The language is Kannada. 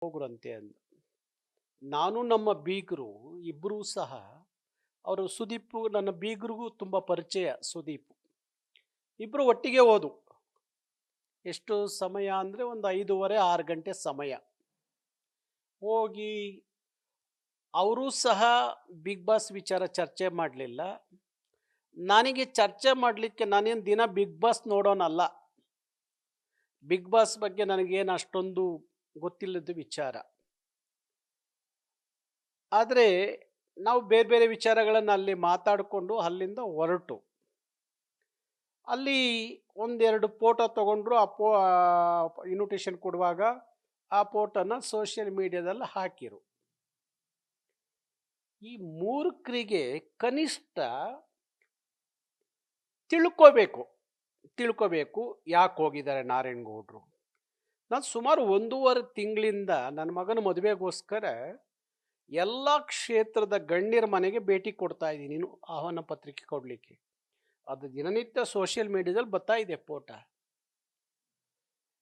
ಹೋಗ್ರಂತೆ ಅಂದ. ನಾನು ನಮ್ಮ ಬೀಗರು ಇಬ್ಬರೂ ಸಹ ಅವರು ಸುದೀಪ್ ನನ್ನ ಬೀಗರಿಗೂ ತುಂಬ ಪರಿಚಯ ಸುದೀಪ್. ಇಬ್ಬರು ಒಟ್ಟಿಗೆ ಹೋದು. ಎಷ್ಟು ಸಮಯ ಅಂದರೆ ಒಂದು 5:30 6 ಗಂಟೆ ಸಮಯ. ಹೋಗಿ ಅವರೂ ಸಹ ಬಿಗ್ ಬಾಸ್ ವಿಚಾರ ಚರ್ಚೆ ಮಾಡಲಿಲ್ಲ. ನನಗೆ ಚರ್ಚೆ ಮಾಡಲಿಕ್ಕೆ ನಾನೇನು ದಿನ ಬಿಗ್ ಬಾಸ್ ನೋಡೋನಲ್ಲ. ಬಿಗ್ ಬಾಸ್ ಬಗ್ಗೆ ನನಗೇನು ಅಷ್ಟೊಂದು ಗೊತ್ತಿಲ್ಲದ ವಿಚಾರ. ಆದರೆ ನಾವು ಬೇರೆ ಬೇರೆ ವಿಚಾರಗಳನ್ನು ಅಲ್ಲಿ ಮಾತಾಡಿಕೊಂಡು ಅಲ್ಲಿಂದ ಹೊರಟು. ಅಲ್ಲಿ ಒಂದೆರಡು ಫೋಟೋ ತಗೊಂಡ್ರು. ಇನ್ವಿಟೇಷನ್ ಕೊಡುವಾಗ ಆ ಫೋಟೋನ ಸೋಷಿಯಲ್ ಮೀಡಿಯಾದಲ್ಲಿ ಹಾಕಿರು. ಈ ಮೂರ್ಖರಿಗೆ ಕನಿಷ್ಠ ತಿಳ್ಕೋಬೇಕು ತಿಳ್ಕೋಬೇಕು ಯಾಕೆ ಹೋಗಿದ್ದಾರೆ ನಾರಾಯಣಗೌಡರು. ನಾನು ಸುಮಾರು 1.5 ತಿಂಗಳಿಂದ ನನ್ನ ಮಗನ ಮದುವೆಗೋಸ್ಕರ ಎಲ್ಲ ಕ್ಷೇತ್ರದ ಗಣ್ಯರ ಮನೆಗೆ ಭೇಟಿ ಕೊಡ್ತಾ ಇದ್ದೀನಿ, ಆಹ್ವಾನ ಪತ್ರಿಕೆ ಕೊಡಲಿಕ್ಕೆ. ಅದು ದಿನನಿತ್ಯ ಸೋಷಿಯಲ್ ಮೀಡಿಯಾದಲ್ಲಿ ಬರ್ತಾ ಇದೆ ಫೋಟೋ.